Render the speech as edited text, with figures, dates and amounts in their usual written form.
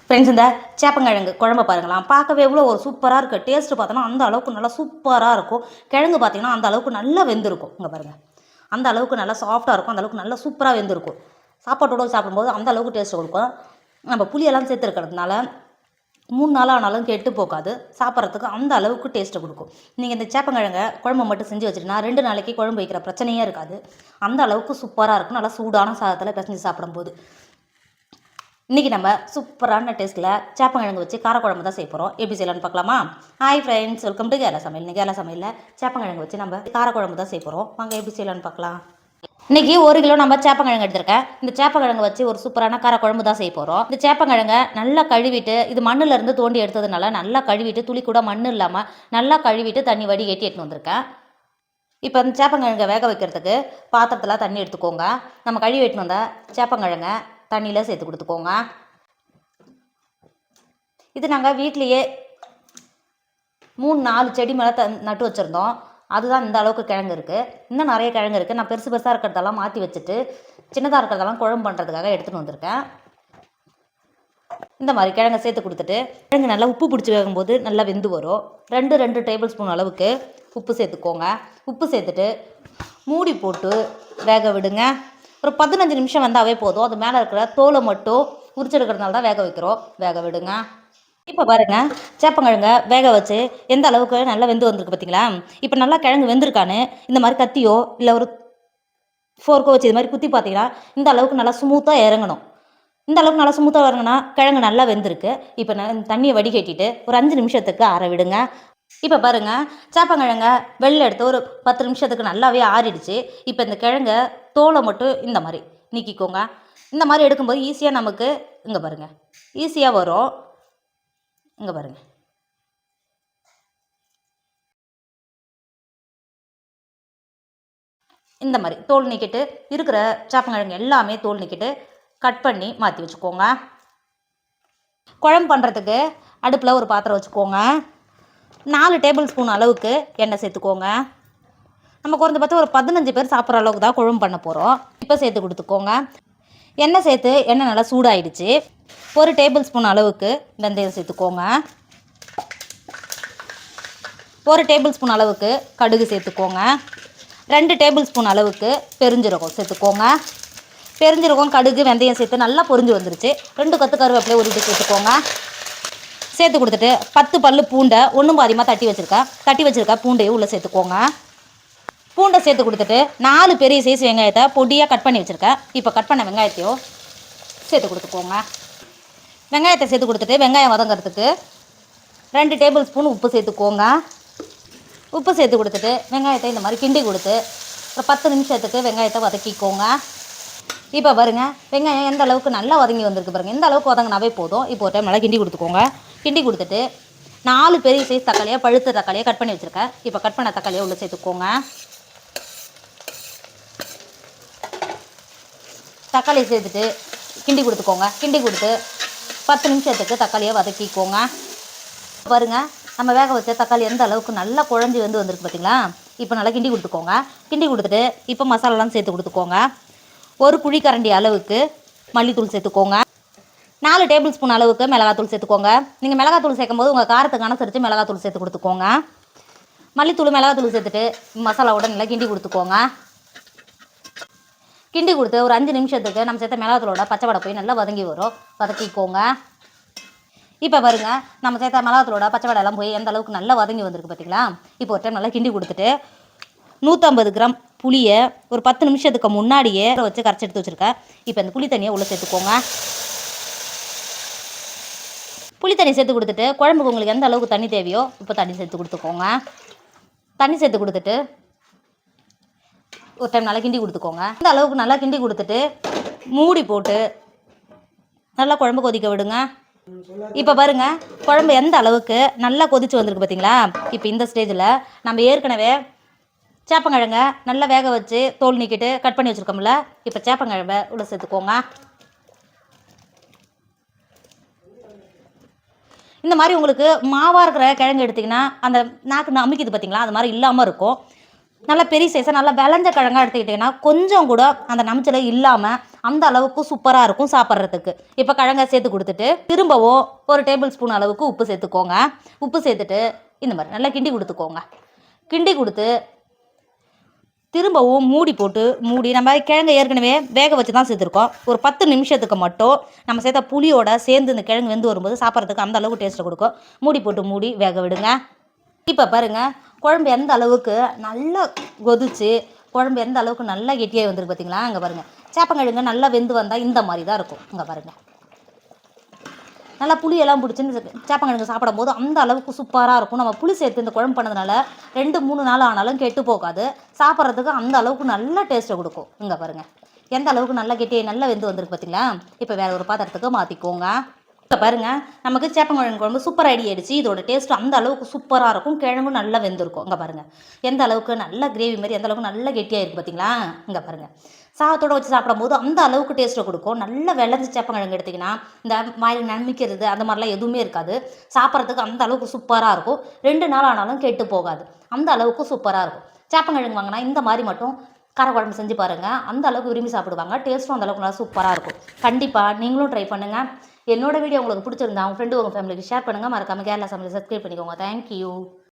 Friends, இந்த சேப்பங்கிழங்கு குழம்பு பாருங்களாம், பார்க்கவே எவ்வளோ ஒரு சூப்பராக இருக்குது. டேஸ்ட்டு பார்த்தோன்னா அந்த அளவுக்கு நல்லா சூப்பராக இருக்கும். கிழங்கு பார்த்தீங்கன்னா அந்த அளவுக்கு நல்லா வெந்திருக்கும். இங்கே பாருங்கள், அந்த அளவுக்கு நல்லா சாஃப்டாக இருக்கும், அந்த அளவுக்கு நல்லா சூப்பராக வெந்திருக்கும். சாப்பாட்டோடு சாப்பிடும்போது அந்த அளவுக்கு டேஸ்ட்டு கொடுக்கும். நம்ம புளியெல்லாம் சேர்த்துருக்கிறதுனால 3 நாள் ஆனாலும் கெட்டு போகாது. சாப்பிட்றதுக்கு அந்த அளவுக்கு டேஸ்ட்டை கொடுக்கும். நீங்கள் இந்த சேப்பங்கிழங்கை குழம்பு மட்டும் செஞ்சு வச்சுட்டிங்கன்னா 2 நாளைக்கு குழம்பு வைக்கிற பிரச்சனையே இருக்காது. அந்த அளவுக்கு சூப்பராக இருக்கும். நல்லா சூடான சாதத்தில் பிசைஞ்சு சாப்பிடும்போது. இன்றைக்கி நம்ம சூப்பரான டேஸ்ட்டில் சேப்பங்கிழங்கு வச்சு காரக்குழம்பு தான் செய்ய போகிறோம். எப்படி செய்யலான்னு பார்க்கலாமா? Hi friends, welcome to Kerala சமையல். இன்றைக்கி கேரளா சமையலில் சேப்பங்கிழங்கு வச்சு நம்ம காரக்குழம்பு தான் செய்ய போகிறோம். வாங்க எப்படி செய்யலான்னு பார்க்கலாம். இன்றைக்கி 1 கிலோ நம்ம சேப்பங்கிழங்கு எடுத்திருக்கேன். இந்த சேப்பங்கிழங்கு வச்சு ஒரு சூப்பரான காரக்குழம்பு தான் செய்ய போகிறோம். இந்த சேப்பங்கிழங்கை நல்லா கழுவிட்டு, இது மண்ணிலேருந்து தோண்டி எடுத்ததுனால நல்லா கழுவிட்டு, துளி கூட மண் இல்லாமல் நல்லா கழுவிட்டு தண்ணி வடிகட்டி எடுத்துன்னு வந்திருக்கேன். இப்போ அந்த சேப்பங்கிழங்கை வேக வைக்கிறதுக்கு பாத்திரத்தில் தண்ணி எடுத்துக்கோங்க. நம்ம கழுவி எடுத்துன்னு வந்த சேப்பங்கிழங்கை தண்ணியில் சேர்த்து கொடுத்துக்கோங்க. இது நாங்கள் வீட்லேயே 3-4 செடி மேலே நட்டு வச்சுருந்தோம். அதுதான் இந்த அளவுக்கு கிழங்கு இருக்குது. இன்னும் நிறைய கிழங்கு இருக்குது. நான் பெருசு பெருசாக இருக்கிறதெல்லாம் மாற்றி வச்சுட்டு சின்னதாக இருக்கிறதெல்லாம் குழம்பு பண்ணுறதுக்காக எடுத்துகிட்டு வந்திருக்கேன். இந்த மாதிரி கிழங்கை சேர்த்து கொடுத்துட்டு கிழங்கு நல்லா உப்பு பிடிச்சி வேகும்போது நல்லா வெந்து வரும். 2 டேபிள் ஸ்பூன் அளவுக்கு உப்பு சேர்த்துக்கோங்க. உப்பு சேர்த்துட்டு மூடி போட்டு வேக விடுங்க. ஒரு 15 நிமிஷம் வந்தாவே போதும். அது மேலே இருக்கிற தோலை மட்டும் உரிச்செடுக்கிறதுனால தான் வேக வைக்கிறோம். வேக விடுங்க. இப்போ பாருங்கள், சேப்பங்கிழங்கை வேக வச்சு எந்த அளவுக்கு நல்லா வெந்து வந்திருக்கு பார்த்தீங்களா? இப்போ நல்லா கிழங்கு வெந்திருக்கான்னு இந்த மாதிரி கத்தியோ இல்லை ஒரு ஃபோர்க்கோ வச்சு இது மாதிரி குத்தி பார்த்தீங்கன்னா இந்த அளவுக்கு நல்லா ஸ்மூத்தாக இறங்கணும். இந்த அளவுக்கு நல்லா ஸ்மூத்தாக இறங்கினா கிழங்கு நல்லா வெந்திருக்கு. இப்போ நான் தண்ணியை வடிகட்டிட்டு ஒரு 5 நிமிஷத்துக்கு ஆற விடுங்க. இப்போ பாருங்கள், சேப்பங்கிழங்கை வெளில எடுத்து ஒரு 10 நிமிஷத்துக்கு நல்லாவே ஆறிடுச்சு. இப்போ இந்த கிழங்கை தோலை மட்டும் இந்த மாதிரி நீக்கிக்கோங்க. இந்த மாதிரி எடுக்கும்போது ஈஸியாக நமக்கு இங்கே பாருங்கள் ஈஸியாக வரும். இங்கே பாருங்கள், இந்த மாதிரி தோல் நீக்கிட்டு இருக்கிற சேப்பங்கிழங்கு எல்லாமே தோல் நீக்கிட்டு கட் பண்ணி மாற்றி வச்சுக்கோங்க. குழம்பு பண்ணுறதுக்கு அடுப்பில் ஒரு பாத்திரம் வச்சுக்கோங்க. 4 டேபிள் ஸ்பூன் அளவுக்கு எண்ணெய் சேர்த்துக்கோங்க. நம்ம குறைஞ்சபட்சம் ஒரு 15 பேர் சாப்பிட்ற அளவுக்கு தான் குழம்பு பண்ண போகிறோம். இப்போ சேர்த்து கொடுத்துக்கோங்க. எண்ணெய் சேர்த்து எண்ணெய் நல்லா சூடாயிடுச்சு. 1 டேபிள் ஸ்பூன் அளவுக்கு வெந்தயம் சேர்த்துக்கோங்க. 1 டேபிள் ஸ்பூன் அளவுக்கு கடுகு சேர்த்துக்கோங்க. 2 டேபிள் ஸ்பூன் அளவுக்கு பெருஞ்சீரகம் சேர்த்துக்கோங்க. பெருஞ்சீரகம், கடுகு, வெந்தயம் சேர்த்து நல்லா பொரிஞ்சு வந்துருச்சு. 2 கொத்து கருவேப்பிலை உருட்டி சேர்த்துக்கோங்க. சேர்த்து கொடுத்துட்டு 10 பல்லு பூண்டை ஒன்றும் பாதியமாக தட்டி வச்சுருக்க பூண்டையும் உள்ளே சேர்த்துக்கோங்க. பூண்டை சேர்த்து கொடுத்துட்டு 4 பெரிய சைஸ் வெங்காயத்தை பொடியாக கட் பண்ணி வச்சுருக்கேன். இப்போ கட் பண்ண வெங்காயத்தையும் சேர்த்து கொடுத்துக்கோங்க. வெங்காயத்தை சேர்த்து கொடுத்துட்டு வெங்காயம் வதங்கிறதுக்கு 2 டேபிள் ஸ்பூன் உப்பு சேர்த்துக்கோங்க. உப்பு சேர்த்து கொடுத்துட்டு வெங்காயத்தை இந்த மாதிரி கிண்டி கொடுத்து ஒரு 10 நிமிஷத்துக்கு வெங்காயத்தை வதக்கிக்கோங்க. இப்போ பாருங்கள், வெங்காயம் எந்த அளவுக்கு நல்லா வதங்கி வந்திருக்கு பாருங்கள். இந்த அளவுக்கு வதங்கினாவே போதும். இப்போ ஒரு டைம் நல்லா கிண்டி கொடுத்துக்கோங்க. கிண்டி கொடுத்துட்டு 4 பெரிய சைஸ் தக்காளியாக பழுத்த தக்காளியாக கட் பண்ணி வச்சுருக்கேன். இப்போ கட் பண்ண தக்காளியை உள்ளே சேர்த்துக்கோங்க. தக்காளியை சேர்த்துட்டு கிண்டி கொடுத்துக்கோங்க. கிண்டி கொடுத்து 10 நிமிஷத்துக்கு தக்காளியை வதக்கிக்கோங்க. பாருங்கள், நம்ம வேக வச்ச தக்காளி எந்த அளவுக்கு நல்லா குழஞ்சி வந்திருக்கு பார்த்தீங்களா? இப்போ நல்லா கிண்டி கொடுத்துக்கோங்க. கிண்டி கொடுத்துட்டு இப்போ மசாலாலாம் சேர்த்து கொடுத்துக்கோங்க. 1 குழிக்கரண்டி அளவுக்கு மல்லித்தூள் சேர்த்துக்கோங்க. 4 டேபிள் ஸ்பூன் அளவுக்கு மிளகாத்தூள் சேர்த்துக்கோங்க. நீங்கள் மிளகாத்தூள் சேர்க்கும் போது உங்கள் காரத்துக்கு அனுசரித்து மிளகாத்தூள் சேர்த்து கொடுத்துக்கோங்க. மல்லித்தூள், மிளகாத்தூள் சேர்த்துட்டு மசாலாவோட நல்லா கிண்டி கொடுத்துக்கோங்க. கிண்டி கொடுத்து ஒரு 5 நிமிஷத்துக்கு நம்ம சேர்த்த மிளகாத்தூளோட பச்சை வடை போய் நல்லா வதங்கி வரும். வதக்கிக்கோங்க. இப்போ பாருங்கள், நம்ம சேர்த்த மிளகாத்தூளோட பச்சை வடையெல்லாம் போய் எந்த அளவுக்கு நல்லா வதங்கி வந்திருக்கு பார்த்தீங்களா? இப்போ ஒரு டைம் நல்லா கிண்டி கொடுத்துட்டு 150 கிராம் புளியை ஒரு 10 நிமிஷத்துக்கு முன்னாடியே வச்சு கரைச்சி எடுத்து வச்சுருக்கேன். இப்போ இந்த புளி தண்ணியை உள்ளே சேர்த்துக்கோங்க. புளி தண்ணி சேர்த்து கொடுத்துட்டு குழம்புக்கு உங்களுக்கு எந்த அளவுக்கு தண்ணி தேவையோ இப்போ தண்ணி சேர்த்து கொடுத்துக்கோங்க. தண்ணி சேர்த்து கொடுத்துட்டு ஒரு டைம் நல்லா கிண்டி கொடுத்துக்கோங்க. இந்த அளவுக்கு நல்லா கிண்டி கொடுத்துட்டு மூடி போட்டு நல்லா குழம்பு கொதிக்க விடுங்க. இப்போ பாருங்கள், குழம்பு எந்த அளவுக்கு நல்லா கொதிச்சு வந்திருக்கு பார்த்தீங்களா? இப்போ இந்த ஸ்டேஜில் நம்ம ஏற்கனவே சேப்பங்கிழங்க நல்லா வேக வச்சு தோல் நீக்கிட்டு கட் பண்ணி வச்சுருக்கோம்ல, இப்போ சேப்பங்கிழங்கை உள்ளே சேர்த்துக்கோங்க. இந்த மாதிரி உங்களுக்கு மாவாக இருக்கிற கிழங்கு எடுத்திங்கன்னா அந்த நாக்கு அமுக்கிது பார்த்தீங்களா? அது மாதிரி இல்லாமல் இருக்கும். நல்லா பெரிய சைஸாக நல்லா விளைஞ்ச கிழங்கா எடுத்துக்கிட்டிங்கன்னா கொஞ்சம் கூட அந்த நமைச்சல் இல்லாமல் அந்த அளவுக்கு சூப்பராக இருக்கும் சாப்பிட்றதுக்கு. இப்போ கிழங்கா சேர்த்து கொடுத்துட்டு திரும்பவும் ஒரு டேபிள் ஸ்பூன் அளவுக்கு உப்பு சேர்த்துக்கோங்க. உப்பு சேர்த்துட்டு இந்த மாதிரி நல்லா கிண்டி கொடுத்துக்கோங்க. கிண்டி கொடுத்து திரும்பவும் மூடி போட்டு மூடி நம்ம கிழங்கு ஏற்கனவே வேக வச்சு தான் சேர்த்துருக்கோம். ஒரு 10 நிமிஷத்துக்கு மட்டும் நம்ம சேர்த்த புளியோட சேர்ந்து இந்த கிழங்கு வெந்து வரும்போது சாப்பிட்றதுக்கு அந்த அளவுக்கு டேஸ்ட்டை கொடுக்கும். மூடி போட்டு மூடி வேக விடுங்க. இப்போ பாருங்கள் குழம்பு எந்த அளவுக்கு நல்லா கொதிச்சு குழம்பு எந்த அளவுக்கு நல்லா கெட்டியாக வந்துருக்கு பார்த்தீங்களா. இங்கே பாருங்கள் சேப்பங்கிழங்கு நல்லா வெந்து வந்தால் இந்த மாதிரி தான் இருக்கும். இங்கே பாருங்கள் நல்லா புளியெல்லாம் பிடிச்சின்னு சேப்பங்கிழங்கு சாப்பிடும் போது அந்த அளவுக்கு சூப்பராக இருக்கும். நம்ம புளி சேர்த்து இந்த குழம்பு பண்ணதுனால 2-3 நாள் ஆனாலும் கெட்டு போகாது. சாப்பிட்றதுக்கு அந்த அளவுக்கு நல்ல டேஸ்ட்டை கொடுக்கும். இங்கே பாருங்கள் எந்த அளவுக்கு நல்லா கெட்டியாக நல்லா வெந்து வந்திருக்கு பார்த்தீங்களா. இப்போ வேறு ஒரு பாத்திரத்துக்கு மாற்றிக்கோங்க. இப்போ பாருங்கள் நமக்கு சேப்பங்கிழங்கு குழம்பு சூப்பர் ரெடி ஆகிடுச்சு. இதோட டேஸ்ட்டு அந்த அளவுக்கு சூப்பராக இருக்கும். கிழங்கும் நல்லா வெந்திருக்கும். இங்கே பாருங்கள் எந்த அளவுக்கு நல்ல கிரேவி மாதிரி எந்த அளவுக்கு நல்லா கெட்டியாக இருக்குது பார்த்தீங்களா. இங்கே பாருங்கள் சாதத்தோடு வச்சு சாப்பிடும்போது அந்த அளவுக்கு டேஸ்ட்டை கொடுக்கும். நல்லா விளைஞ்சி சேப்பங்கிழங்கு எடுத்திங்கன்னா இந்த வாயில் நமிக்கிறது அந்த மாதிரிலாம் எதுவுமே இருக்காது. சாப்பிட்றதுக்கு அந்த அளவுக்கு சூப்பராக இருக்கும். 2 நாள் ஆனாலும் கெட்டு போகாது. அந்த அளவுக்கு சூப்பராக இருக்கும். சேப்பங்கிழங்கு வாங்கினா இந்த மாதிரி மட்டும் காரக்குழம்பு செஞ்சு பாருங்கள். அந்த அளவுக்கு விரும்பி சாப்பிடுவாங்க. டேஸ்ட்டும் அந்த அளவுக்கு நல்லா சூப்பராக இருக்கும். கண்டிப்பாக நீங்களும் ட்ரை பண்ணுங்கள். என்னோட வீடியோ உங்களுக்கு பிடிச்சிருந்தா உங்கள் ஃப்ரெண்டு உங்கள் ஃபேமிலிக்கு ஷேர் பண்ணுங்கள். மறக்காமல் கேரளா சமையல் சப்ஸ்கிரைப் பண்ணிக்கோங்க. தேங்க்யூ.